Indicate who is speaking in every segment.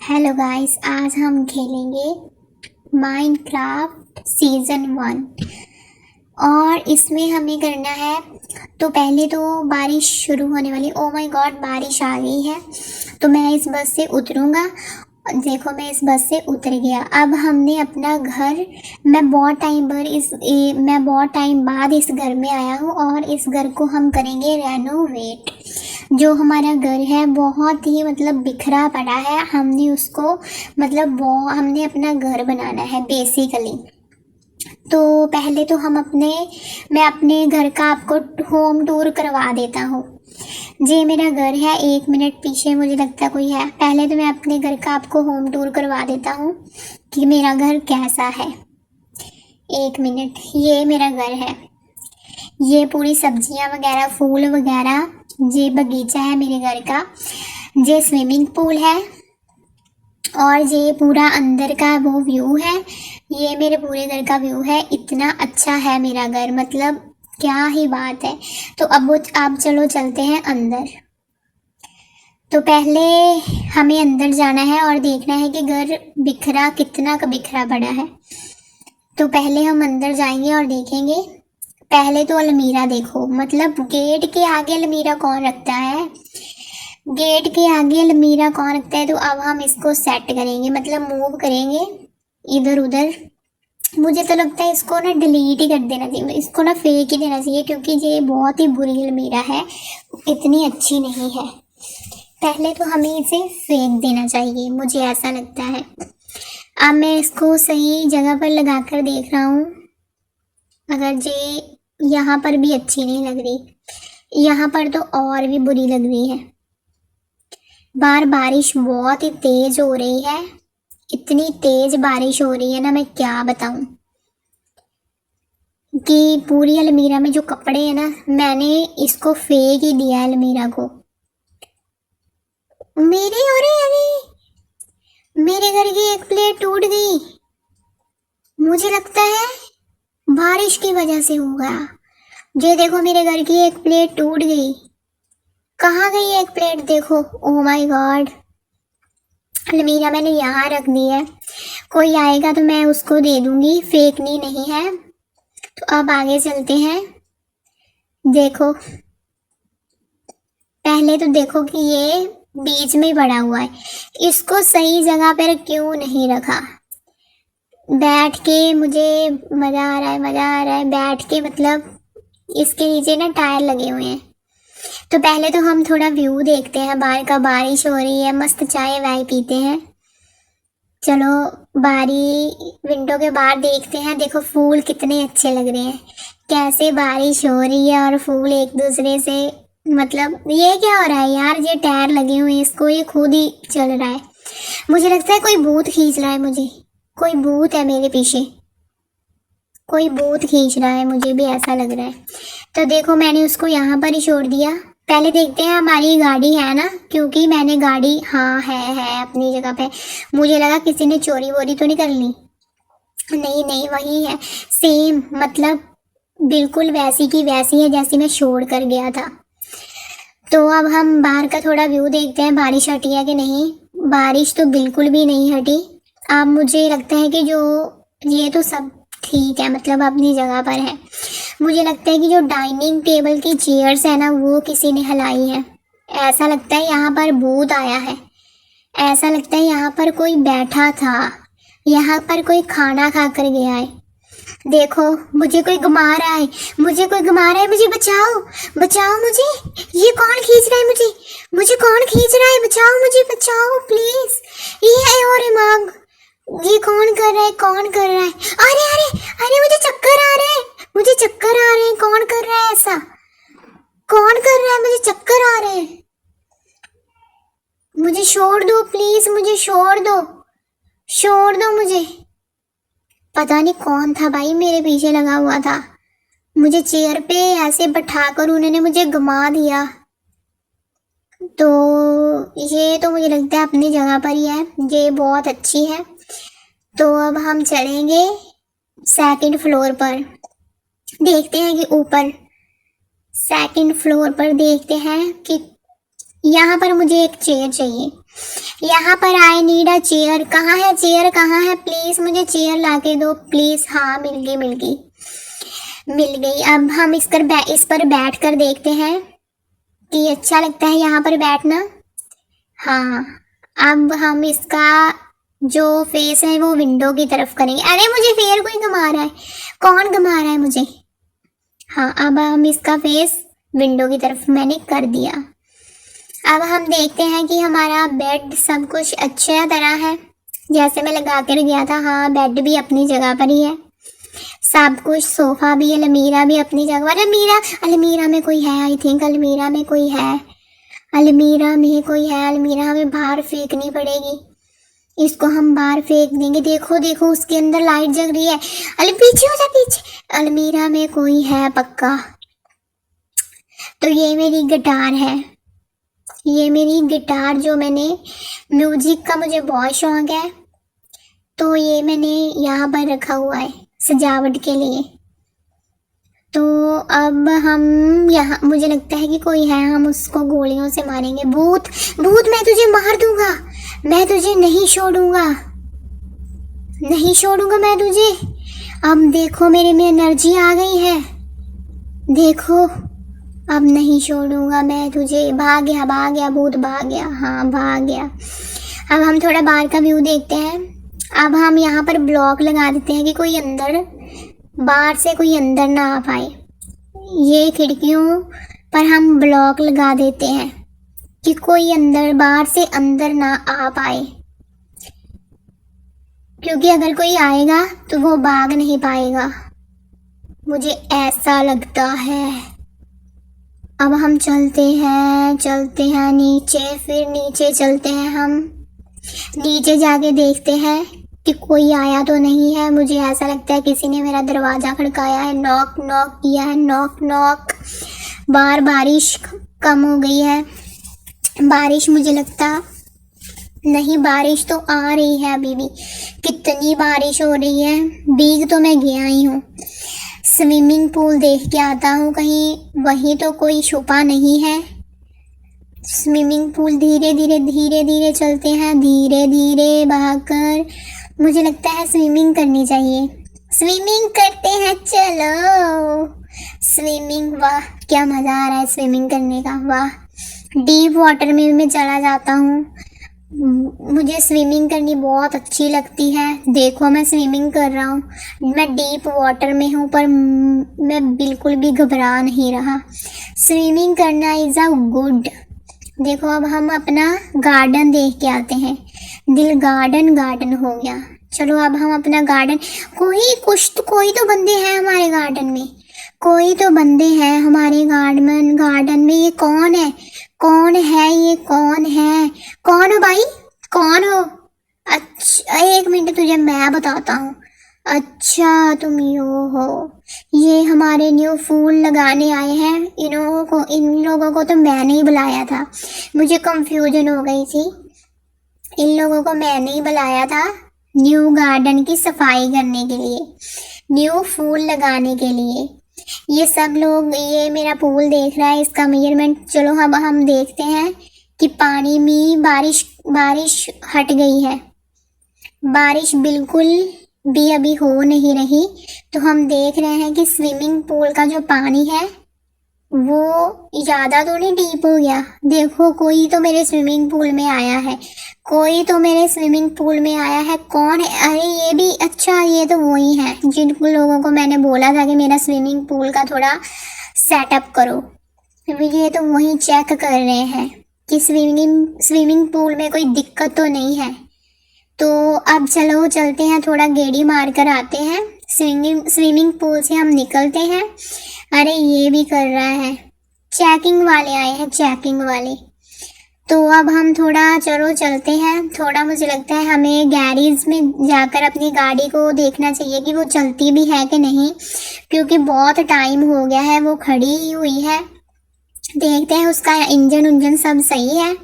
Speaker 1: Hello guys, आज हम खेलेंगे माइनक्राफ्ट सीज़न 1 और इसमें हमें करना है। तो पहले तो बारिश शुरू होने वाली। ओ माय गॉड, बारिश आ गई है। तो मैं इस बस से उतरूँगा। देखो, मैं इस बस से उतर गया। अब हमने अपना घर, मैं बहुत टाइम बाद इस घर में आया हूँ और इस घर को हम करेंगे रेनोवेट। जो हमारा घर है बहुत ही बिखरा पड़ा है। हमने उसको हमने अपना घर बनाना है बेसिकली। तो पहले तो मैं अपने घर का आपको होम टूर करवा देता हूँ। ये मेरा घर है। 1 मिनट पीछे मुझे लगता है कोई है। पहले तो मैं अपने घर का आपको होम टूर करवा देता हूँ कि मेरा घर कैसा है। 1 मिनट, ये मेरा घर है। ये पूरी सब्जियां वगैरह, फूल वगैरह, ये बगीचा है मेरे घर का। ये स्विमिंग पूल है और ये पूरा अंदर का वो व्यू है। ये मेरे पूरे घर का व्यू है। इतना अच्छा है मेरा घर, क्या ही बात है। तो अब चलो चलते हैं अंदर। तो पहले हमें अंदर जाना है और देखना है कि घर कितना का बिखरा पड़ा है। तो पहले हम अंदर जाएंगे और देखेंगे। पहले तो अलमीरा देखो, गेट के आगे अलमीरा कौन रखता है। गेट के आगे अलमीरा कौन रखता है। तो अब हम इसको सेट करेंगे, मूव करेंगे इधर उधर। मुझे तो लगता है इसको ना डिलीट ही कर देना चाहिए, इसको ना फेंक ही देना चाहिए, क्योंकि ये बहुत ही बुरी अलमीरा है, इतनी अच्छी नहीं है। पहले तो हमें इसे फेंक देना चाहिए, मुझे ऐसा लगता है। अब मैं इसको सही जगह पर लगा कर देख रहा हूँ। अगर ये यहाँ पर भी अच्छी नहीं लग रही, यहाँ पर तो और भी बुरी लग रही है। बाहर बारिश बहुत ही तेज हो रही है। इतनी तेज बारिश हो रही है ना, मैं क्या बताऊं, कि पूरी अलमीरा में जो कपड़े हैं ना, मैंने इसको फेंक ही दिया अलमीरा को। मेरे घर की एक प्लेट टूट गई। मुझे लगता है बारिश की वजह से हो गया। ये देखो, मेरे घर की एक प्लेट टूट गई। कहाँ गई एक प्लेट, देखो। ओह माय गॉड, अलमीरा मैंने यहाँ रख दी है। कोई आएगा तो मैं उसको दे दूंगी, फेंकनी नहीं है। तो अब आगे चलते हैं। देखो, पहले तो देखो कि ये बीच में पड़ा हुआ है, इसको सही जगह पर क्यों नहीं रखा। बैठ के मुझे मजा आ रहा है बैठ के। इसके नीचे ना टायर लगे हुए हैं। तो पहले तो हम थोड़ा व्यू देखते हैं बाहर का। बारिश हो रही है, मस्त चाय वाय पीते हैं। चलो विंडो के बाहर देखते हैं। देखो फूल कितने अच्छे लग रहे हैं, कैसे बारिश हो रही है और फूल एक दूसरे से। ये क्या हो रहा है यार, ये टायर लगे हुए हैं, इसको ये खुद ही चल रहा है। मुझे लगता है कोई भूत खींच रहा है मुझे, कोई भूत है मेरे पीछे, कोई भूत खींच रहा है, मुझे भी ऐसा लग रहा है। तो देखो, मैंने उसको यहाँ पर ही छोड़ दिया। पहले देखते हैं हमारी गाड़ी है ना, क्योंकि मैंने गाड़ी, हाँ है अपनी जगह पे। मुझे लगा किसी ने चोरी वोरी तो नहीं कर ली। नहीं नहीं, वही है सेम, बिल्कुल वैसी की वैसी है जैसी मैं छोड़ कर गया था। तो अब हम बाहर का थोड़ा व्यू देखते हैं, बारिश हटी है कि नहीं। बारिश तो बिल्कुल भी नहीं हटी। अब मुझे लगता है कि ये तो सब ठीक है, अपनी जगह पर है। मुझे लगता है कि जो डाइनिंग टेबल की चेयर्स है ना, वो किसी ने हिलाई है। ऐसा लगता है यहाँ पर भूत आया है। ऐसा लगता है यहाँ पर कोई बैठा था, यहाँ पर कोई खाना खा कर गया है। देखो, मुझे कोई घुमा रहा है, मुझे बचाओ बचाओ मुझे। ये कौन खींच रहा है मुझे कौन खींच रहा है, बचाओ मुझे, बचाओ प्लीज। ये है और मांग, ये कौन कर रहा है। अरे अरे अरे, मुझे चक्कर आ रहे हैं। कौन कर रहा है ऐसा, कौन कर रहा है, मुझे चक्कर आ रहे हैं। मुझे छोड़ दो प्लीज, छोड़ दो मुझे। पता नहीं कौन था भाई, मेरे पीछे लगा हुआ था। मुझे चेयर पे ऐसे बैठाकर उन्होंने मुझे घुमा दिया। तो ये तो मुझे लगता है अपनी जगह पर ही है, ये बहुत अच्छी है। तो अब हम चलेंगे सेकंड फ्लोर पर, देखते हैं कि ऊपर सेकंड फ्लोर पर देखते हैं कि यहाँ पर मुझे एक चेयर चाहिए। यहाँ पर आई नीड अ चेयर। कहाँ है चेयर, कहाँ है? प्लीज मुझे चेयर ला के दो प्लीज। हाँ मिल गई मिल गई मिल गई। अब हम इस पर बैठ कर देखते हैं कि अच्छा लगता है यहाँ पर बैठना। हाँ, अब हम इसका जो फेस है वो विंडो की तरफ करेंगे। अरे मुझे फेर कोई घुमा रहा है, कौन घुमा रहा है मुझे? हाँ, अब हम इसका फेस विंडो की तरफ मैंने कर दिया। अब हम देखते हैं कि हमारा बेड सब कुछ अच्छी तरह है जैसे मैं लगा कर गया था। हाँ, बेड भी अपनी जगह पर ही है, सब कुछ, सोफा भी, अलमीरा भी अपनी जगह पर। अलमीरा में कोई है, आई थिंक अलमीरा में कोई है, अलमीरा में कोई है। अलमीरा हमें बाहर फेंकनी पड़ेगी, इसको हम बाहर फेंक देंगे। देखो देखो उसके अंदर लाइट जग रही है। अरे पीछे हो जा पीछे, अलमीरा में कोई है पक्का। तो ये मेरी गिटार है, ये मेरी गिटार जो मैंने, म्यूजिक का मुझे बहुत शौक है तो ये मैंने यहाँ पर रखा हुआ है सजावट के लिए। तो अब हम यहाँ, मुझे लगता है कि कोई है, हम उसको गोलियों से मारेंगे। भूत भूत, मैं तुझे मार दूंगा, मैं तुझे नहीं छोड़ूंगा, नहीं छोड़ूंगा मैं तुझे। अब देखो मेरे में एनर्जी आ गई है, देखो अब नहीं छोड़ूंगा मैं तुझे। भाग गया भूत, भाग गया। हाँ भाग गया। अब हम थोड़ा बाहर का व्यू देखते हैं। अब हम यहाँ पर ब्लॉक लगा देते हैं कि कोई अंदर, बाहर से कोई अंदर ना आ पाए। ये खिड़कियों पर हम ब्लॉक लगा देते हैं कि कोई अंदर, बाहर से अंदर ना आ पाए, क्योंकि अगर कोई आएगा तो वो भाग नहीं पाएगा, मुझे ऐसा लगता है। अब हम चलते हैं नीचे, फिर नीचे चलते हैं हम, नीचे जाके देखते हैं कि कोई आया तो नहीं है। मुझे ऐसा लगता है किसी ने मेरा दरवाज़ा खड़काया है, नॉक नॉक किया है, नॉक नॉक। बाहर बारिश कम हो गई है, बारिश मुझे लगता नहीं, बारिश तो आ रही है अभी भी, कितनी बारिश हो रही है। भीग तो मैं गया ही हूँ। स्विमिंग पूल देख के आता हूँ कहीं, वहीं तो कोई छुपा नहीं है। स्विमिंग पूल, धीरे धीरे चलते हैं, धीरे धीरे भागकर। मुझे लगता है स्विमिंग करनी चाहिए, स्विमिंग करते हैं, चलो स्विमिंग। वाह क्या मज़ा आ रहा है स्विमिंग करने का, वाह। डीप वाटर में मैं चला जाता हूँ, मुझे स्विमिंग करनी बहुत अच्छी लगती है। देखो मैं स्विमिंग कर रहा हूँ, मैं डीप वाटर में हूँ पर मैं बिल्कुल भी घबरा नहीं रहा। स्विमिंग करना इज़ अ गुड। देखो अब हम अपना गार्डन देख के आते हैं, दिल गार्डन हो गया। चलो अब हम अपना गार्डन, कोई तो बंदे हैं हमारे गार्डन में, कोई तो बंदे हैं हमारे गार्डन में। ये कौन है, कौन है ये, कौन है, कौन हो भाई, कौन हो? अच्छा एक मिनट, तुझे मैं बताता हूँ। अच्छा तुम यो हो, ये हमारे न्यू फूल लगाने आए हैं। इन लोगों को तो मैंने ही बुलाया था, मुझे कंफ्यूजन हो गई थी। इन लोगों को मैंने ही बुलाया था न्यू गार्डन की सफाई करने के लिए, न्यू फूल लगाने के लिए। ये सब लोग, ये मेरा पूल देख रहा है, इसका मेजरमेंट। चलो अब हम देखते हैं कि पानी में बारिश हट गई है, बारिश बिल्कुल भी अभी हो नहीं रही। तो हम देख रहे हैं कि स्विमिंग पूल का जो पानी है वो ज़्यादा तो नहीं डीप हो गया। देखो कोई तो मेरे स्विमिंग पूल में आया है, कोई तो मेरे स्विमिंग पूल में आया है। कौन है? अरे ये भी, अच्छा ये तो वही है जिन लोगों को मैंने बोला था कि मेरा स्विमिंग पूल का थोड़ा सेटअप करो। ये तो वही चेक कर रहे हैं कि स्विमिंग पूल में कोई दिक्कत तो नहीं है। तो अब चलो चलते हैं, थोड़ा गेड़ी मार कर आते हैं। स्विमिंग पूल से हम निकलते हैं। अरे ये भी कर रहा है, चेकिंग वाले आए हैं, चेकिंग वाले। तो अब हम थोड़ा चलो चलते हैं, थोड़ा मुझे लगता है हमें गैरेज में जाकर अपनी गाड़ी को देखना चाहिए कि वो चलती भी है कि नहीं, क्योंकि बहुत टाइम हो गया है वो खड़ी ही हुई है। देखते हैं उसका इंजन सब सही है।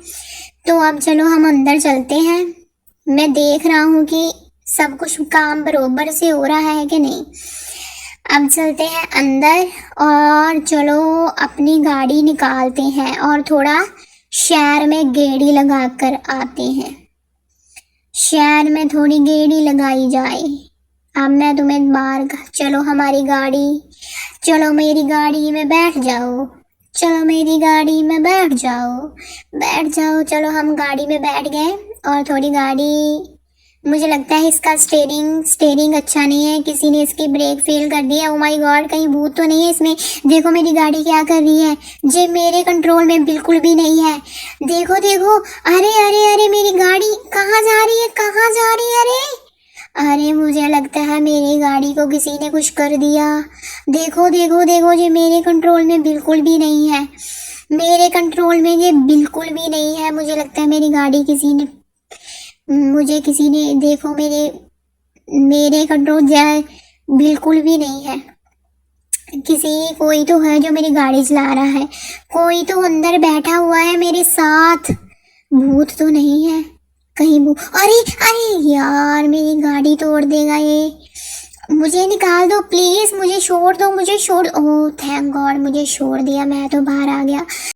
Speaker 1: तो अब चलो हम अंदर चलते हैं, मैं देख रहा हूँ कि सब कुछ काम बरोबर से हो रहा है कि नहीं। अब चलते हैं अंदर और चलो अपनी गाड़ी निकालते हैं और थोड़ा शहर में गेड़ी लगा कर आते हैं। शहर में थोड़ी गेड़ी लगाई जाए। अब मैं तुम्हें बाहर चलो हमारी गाड़ी, चलो मेरी गाड़ी में बैठ जाओ, चलो मेरी गाड़ी में बैठ जाओ, बैठ जाओ। चलो हम गाड़ी में बैठ गए और थोड़ी गाड़ी, मुझे लगता है इसका स्टेयरिंग अच्छा नहीं है, किसी ने इसकी ब्रेक फेल कर दी है। ओ माय गॉड, कहीं भूत तो नहीं है इसमें। देखो मेरी गाड़ी क्या कर रही है, जे मेरे कंट्रोल में बिल्कुल भी नहीं है। देखो देखो, अरे अरे अरे मेरी गाड़ी कहाँ जा रही है, कहाँ जा रही है? अरे मुझे लगता है मेरी गाड़ी को किसी ने कुछ कर दिया। देखो देखो देखो, ये मेरे कंट्रोल में बिल्कुल भी नहीं है, मेरे कंट्रोल में ये बिल्कुल भी नहीं है। मुझे लगता है मेरी गाड़ी किसी ने देखो मेरे कंट्रोल जाए बिल्कुल भी नहीं है। कोई तो है जो मेरी गाड़ी चला रहा है, कोई तो अंदर बैठा हुआ है मेरे साथ। भूत तो नहीं है कहीं अरे अरे यार, मेरी गाड़ी तोड़ देगा ये। मुझे निकाल दो प्लीज, मुझे छोड़ दो, मुझे छोड़। ओह थैंक गॉड, मुझे छोड़ दिया, मैं तो बाहर आ गया।